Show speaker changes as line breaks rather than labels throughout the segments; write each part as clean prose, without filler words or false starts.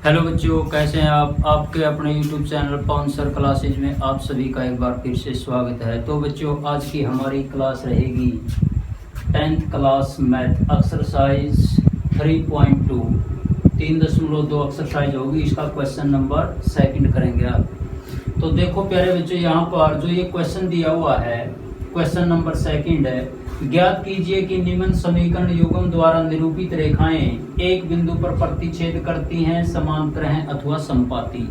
Hello बच्चों, कैसे हैं आप। आपके अपने यूट्यूब चैनल पवन सर क्लासेज में आप सभी का एक बार फिर से स्वागत है। तो बच्चों, आज की हमारी क्लास रहेगी 10th class math exercise 3.2 3.2 exercise होगी। इसका क्वेश्चन नंबर सेकंड करेंगे आप। तो देखो प्यारे बच्चों, यहाँ पर जो ये क्वेश्चन दिया हुआ है, क्वेश्चन नंबर सेकंड है। ज्ञात कीजिए कि निम्न समीकरण युग्म द्वारा निरूपित रेखाएं एक बिंदु पर प्रतिच्छेद करती हैं, समांतर हैं अथवा समपाती।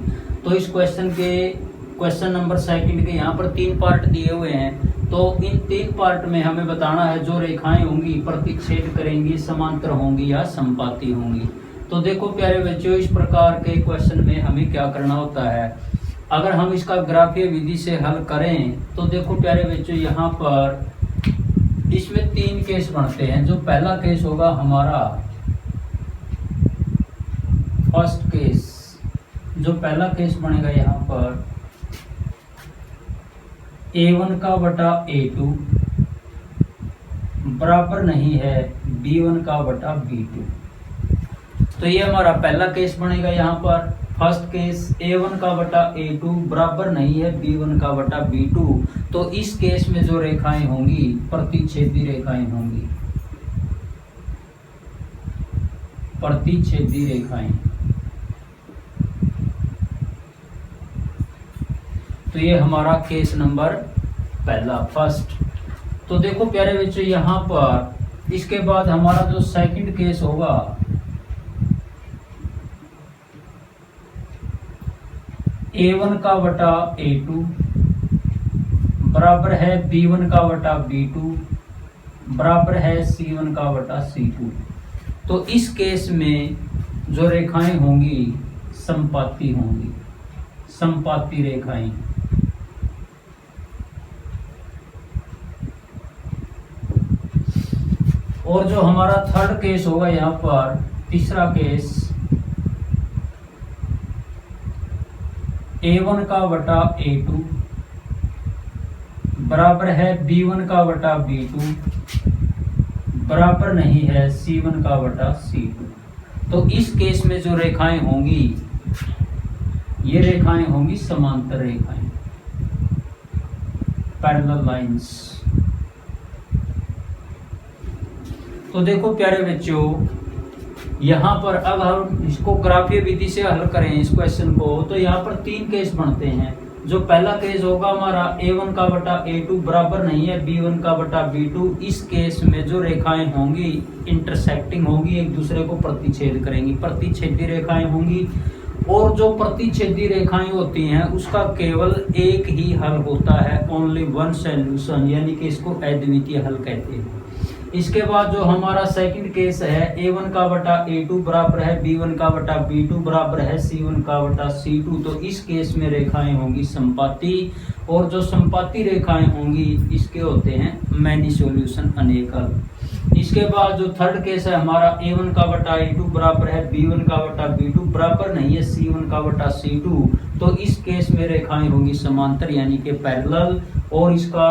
तो इस क्वेश्चन नंबर सेकंड के यहाँ पर 3 पार्ट दिए हुए हैं। तो इन 3 पार्ट में हमें बताना है जो रेखाएं होंगी प्रतिच्छेद करेंगी, समांतर होंगी या समपाती होंगी। तो देखो प्यारे बच्चों, इस प्रकार के क्वेश्चन में हमें क्या करना होता है। अगर हम इसका ग्राफीय विधि से हल करें तो देखो प्यारे बच्चों, यहाँ पर इसमें 3 केस बनते हैं। जो पहला केस होगा हमारा फर्स्ट केस, जो पहला केस बनेगा यहाँ पर A1 का बटा A2 बराबर नहीं है B1 का बटा B2। तो ये हमारा पहला केस बनेगा यहाँ पर फर्स्ट केस A1 का बटा A2 बराबर नहीं है B1 का बटा B2। तो इस केस में जो रेखाएं होंगी प्रतिच्छेदी रेखाएं होंगी, प्रतिच्छेदी रेखाएं। तो ये हमारा केस नंबर पहला फर्स्ट। तो देखो प्यारे बच्चों, यहाँ पर इसके बाद हमारा जो सेकंड केस होगा A1 का बटा A2 बराबर है B1 का बटा B2 बराबर है C1 का बटा C2। तो इस केस में जो रेखाएं होंगी समपाती होंगी, समपाती रेखाएं। और जो हमारा थर्ड केस होगा यहाँ पर तीसरा केस A1 का बटा A2 बराबर है B1 का बटा B2 बराबर नहीं है C1 का बटा C2। तो इस केस में जो रेखाएं होंगी, ये रेखाएं होंगी समांतर रेखाएं, पैरेलल लाइंस। तो देखो प्यारे बच्चों, यहाँ पर अब हम इसको ग्राफीय विधि से हल करें इस क्वेश्चन को। तो यहाँ पर 3 केस बनते हैं। जो पहला केस होगा हमारा A1 का बटा A2 बराबर नहीं है B1 का बटा B2। इस केस में जो रेखाएं होंगी इंटरसेक्टिंग होंगी, एक दूसरे को प्रतिच्छेद करेंगी, प्रतिच्छेदी रेखाएं होंगी। और जो प्रतिच्छेदी रेखाएं होती हैं उसका केवल एक ही हल होता है, ओनली वन सॉल्यूशन, यानी कि इसको अद्वितीय हल कहते हैं। इसके बाद जो हमारा सेकंड केस है A1 का बटा A2 बराबर है B1 का बटा B2 बराबर है C1 का बटा C2। तो इस केस में रेखाएं होंगी समपाती। और जो समपाती रेखाएं होंगी इसके होते हैं मैनी सॉल्यूशन, अनेक हल। इसके बाद जो थर्ड केस है हमारा A1 का बटा A2 बराबर है B1 का बटा B2 बराबर नहीं है C1 का बटा C2। तो इस केस में रेखाएं होंगी समांतर, यानी कि पैरेलल। और इसका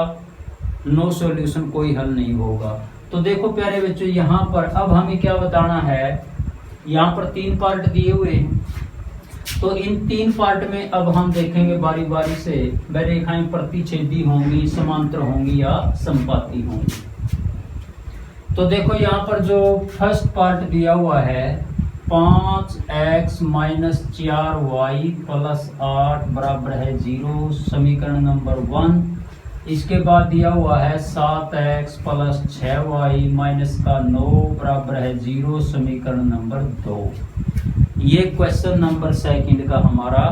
नो सॉल्यूशन, कोई हल नहीं होगा। तो देखो प्यारे बच्चों, यहाँ पर अब हमें क्या बताना है। यहाँ पर 3 पार्ट दिए हुए हैं। तो इन 3 पार्ट में अब हम देखेंगे बारी बारी से वह रेखाएं प्रतिच्छेदी होंगी, समांतर होंगी या समपाती होंगी। तो देखो यहाँ पर जो फर्स्ट पार्ट दिया हुआ है 5x माइनस 4y प्लस 8 बराबर है 0, समीकरण नंबर 1। इसके बाद दिया हुआ है 7x प्लस 6y माइनस का 9 बराबर है 0, समीकरण नंबर 2। ये क्वेश्चन नंबर सेकंड का हमारा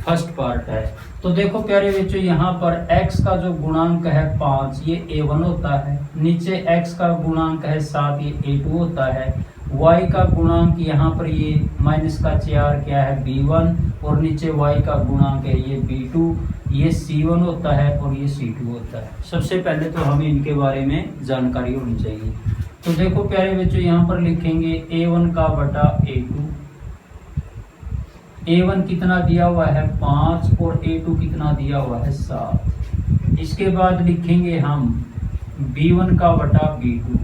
फर्स्ट पार्ट है। तो देखो प्यारे बच्चों, यहाँ पर x का जो गुणांक है 5, ये A1 होता है। नीचे x का गुणांक है 7, ये A2 होता है। y का गुणांक यहाँ पर ये माइनस का 4 क्या है B1, और नीचे y का गुणांक है ये B2, ये C1 होता है और ये C2 होता है। सबसे पहले तो हमें इनके बारे में जानकारी होनी चाहिए। तो देखो प्यारे बच्चों, यहाँ पर लिखेंगे A1 का बटा A2। A1 कितना दिया हुआ है 5 और A2 कितना दिया हुआ है 7। इसके बाद लिखेंगे हम B1 का बटा B2।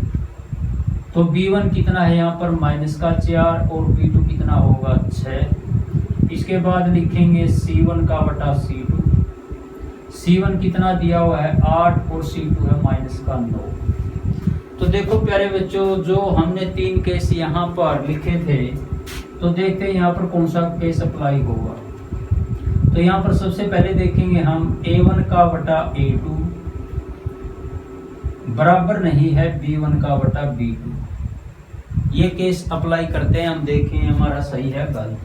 तो b1 कितना है यहाँ पर -4 और b2 कितना होगा 6। इसके बाद लिखेंगे c1 का बटा c2। c1 कितना दिया हुआ है 8 और c2 है -9। तो देखो प्यारे बच्चों, जो हमने 3 केस यहाँ पर लिखे थे, तो देखते हैं यहाँ पर कौन सा केस अप्लाई होगा। तो यहाँ पर सबसे पहले देखेंगे हम a1 का बटा a2 बराबर नहीं है b1 का बटा b2। ये केस अप्लाई करते हैं, हम देखें हमारा सही है गलत।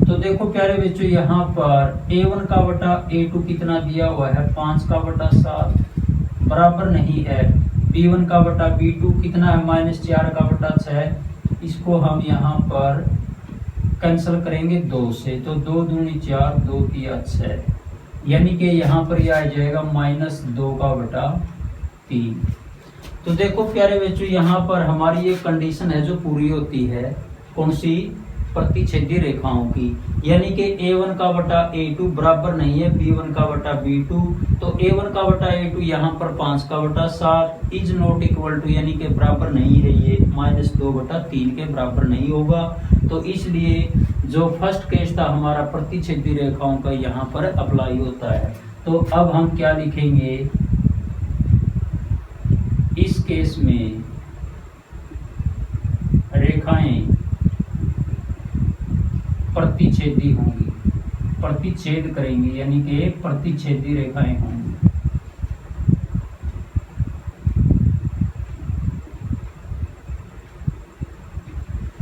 तो देखो प्यारे बच्चों, यहाँ पर a1 का बटा a2 कितना दिया हुआ है 5 का बटा 7 बराबर नहीं है b1 का बटा b2 कितना है -4 का बटा 6। इसको हम यहाँ पर कैंसिल करेंगे 2 से, तो 2 दूनी 4 2 तिया 6, यानी कि यहाँ पर यह आ जाएगा -2 का बटा 3। तो देखो प्यारे बच्चों, यहाँ पर हमारी ये कंडीशन है जो पूरी होती है, कौन सी, प्रतिच्छेदी रेखाओं की, यानी कि a1 का बटा a2 बराबर नहीं है b1 का बटा b2। तो a1 का बटा a2 यहाँ पर 5 का बटा 7 इज नॉट इक्वल टू, यानी कि बराबर नहीं है, ये -2 बटा 3 के बराबर नहीं होगा। तो इसलिए जो फर्स्ट केस था हमारा प्रतिच्छेदी रेखाओं का यहाँ पर अप्लाई होता है। तो अब हम क्या लिखेंगे, इस केस में रेखाएं प्रतिच्छेदी होंगी, प्रतिच्छेद करेंगे, यानी कि प्रतिच्छेदी रेखाएं होंगी।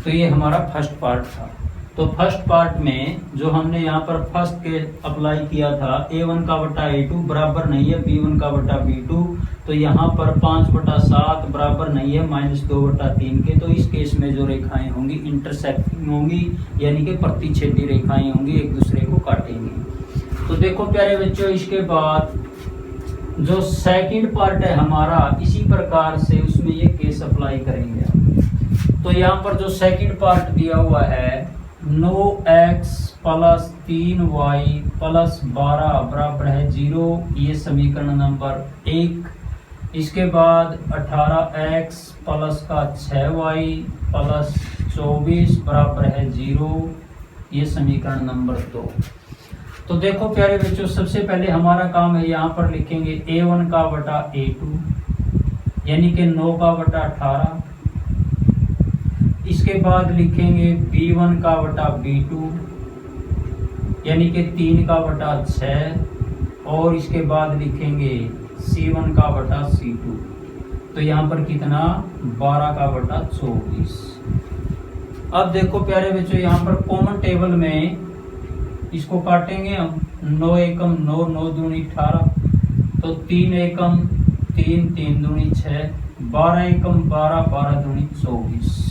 तो ये हमारा फर्स्ट पार्ट था। तो फर्स्ट पार्ट में जो हमने यहाँ पर फर्स्ट के अप्लाई किया था a1 का बटा a2 बराबर नहीं है b1 का बटा b2। तो यहाँ पर 5 बटा 7 बराबर नहीं है -2 बटा 3 के। तो इस केस में जो रेखाएं होंगी इंटरसेक्टिंग होंगी, यानी कि प्रतिच्छेदी रेखाएं होंगी, एक दूसरे को काटेंगी। तो देखो प्यारे बच्चों, इसके बाद जो सेकंड पार्ट है हमारा, इसी प्रकार से उसमें ये केस अप्लाई करेंगे। तो यहाँ पर जो सेकंड पार्ट दिया हुआ है 9x + 3y + 12 बराबर है 0, ये समीकरण नंबर 1। इसके बाद 18x + 6y + 24 बराबर है 0, ये समीकरण नंबर 2। तो देखो प्यारे बच्चों, सबसे पहले हमारा काम है, यहाँ पर लिखेंगे a1 का बटा a2 यानी कि 9 का बटा 18। इसके बाद लिखेंगे b1 का बटा b2 यानी कि 3 का बटा 6, और इसके बाद लिखेंगे c1 का बटा c2। तो यहाँ पर कितना 12 का बटा 24। अब देखो प्यारे बच्चों, यहाँ पर कॉमन टेबल में इसको काटेंगे हम। 9 एकम 9, 9 दूनी 18, तो 3 एकम 3, 3 दूनी 6, 12 एकम 12, 12 दूनी 24।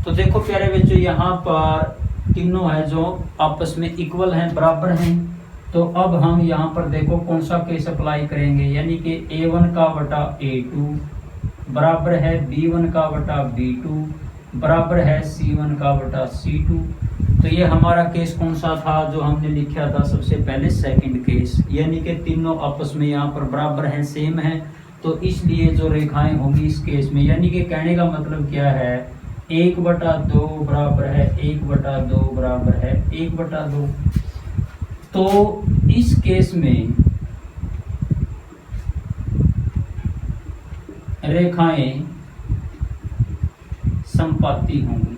तो देखो प्यारे बच्चों, यहाँ पर तीनों है जो आपस में इक्वल हैं, बराबर हैं। तो अब हम यहाँ पर देखो कौन सा केस अप्लाई करेंगे, यानी कि a1 का बटा a2 बराबर है b1 का बटा b2 बराबर है c1 का बटा c2। तो ये हमारा केस कौन सा था जो हमने लिखा था सबसे पहले, सेकंड केस, यानी कि तीनों आपस में यहाँ पर बराबर हैं, सेम है। तो इसलिए जो रेखाएं होंगी इस केस में, यानी कि कहने का मतलब क्या है, 1/2 बराबर है 1/2 बराबर है 1/2। तो इस केस में रेखाएं समपाती होंगी।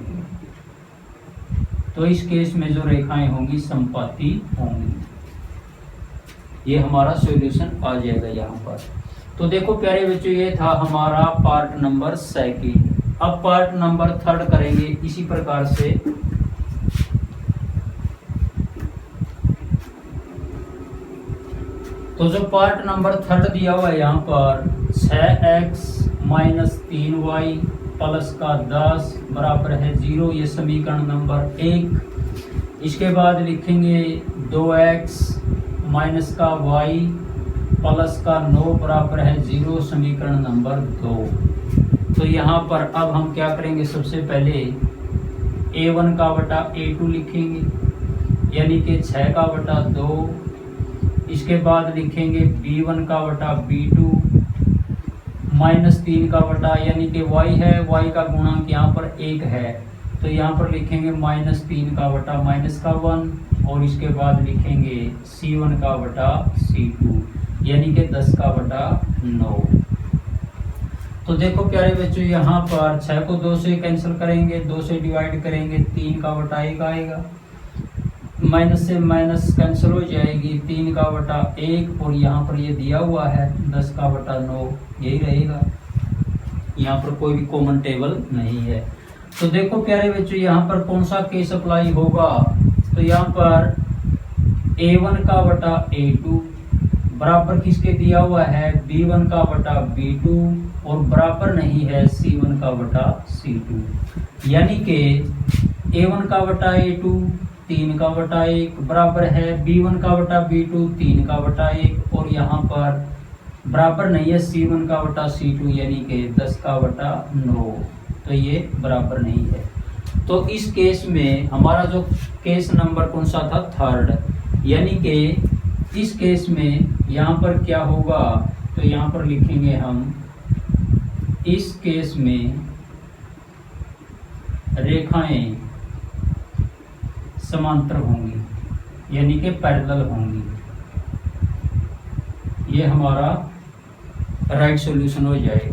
तो इस केस में जो रेखाएं होंगी समपाती होंगी। ये हमारा सॉल्यूशन आ जाएगा यहाँ पर। तो देखो प्यारे बच्चों, ये था हमारा पार्ट नंबर सेकंड। अब पार्ट नंबर थर्ड करेंगे इसी प्रकार से। तो जो पार्ट नंबर थर्ड दिया हुआ है यहाँ पर 6x - 3y + 10 बराबर है 0, ये समीकरण नंबर 1। इसके बाद लिखेंगे 2x - y + 9 बराबर है 0, समीकरण नंबर 2। तो यहाँ पर अब हम क्या करेंगे, सबसे पहले a1 का बटा a2 लिखेंगे, यानी कि 6 का बटा 2। इसके बाद लिखेंगे b1 का बटा b2 -3 का बटा, यानी कि y है, y का गुणांक यहाँ पर 1 है, तो यहाँ पर लिखेंगे -3 का बटा -1, और इसके बाद लिखेंगे C1 का बटा C2, यानी कि 10 का बटा 9। तो देखो प्यारे बच्चों, यहाँ पर 6 को 2 से कैंसिल करेंगे, 2 से डिवाइड करेंगे, 3 का बटा 1 आएगा, माइनस से माइनस कैंसिल हो जाएगी, 3 का बटा 1, और यहाँ पर ये दिया हुआ है 10 का बटा 9, यही रहेगा, यहाँ पर कोई भी कॉमन टेबल नहीं है। तो देखो प्यारे बच्चों, यहाँ पर कौन सा केस अप्लाई होगा, तो यहाँ पर A1 का बटा A2 बराबर किसके दिया हुआ है, B1 का बटा B2, और बराबर नहीं है C1 का बटा C2, यानी कि A1 का बटा A2 3 का बटा 1 बराबर है B1 का बटा B2 3 का बटा 1, और यहाँ पर बराबर नहीं है C1 का बटा C2, यानी कि 10 का बटा 9, तो ये बराबर नहीं है। तो इस केस में हमारा जो केस नंबर कौन सा था, थर्ड, यानी कि इस केस में यहाँ पर क्या होगा, तो यहाँ पर लिखेंगे हम, इस केस में रेखाएं समांतर होंगी, यानी कि पैरेलल होंगी। ये हमारा राइट सॉल्यूशन हो जाएगा।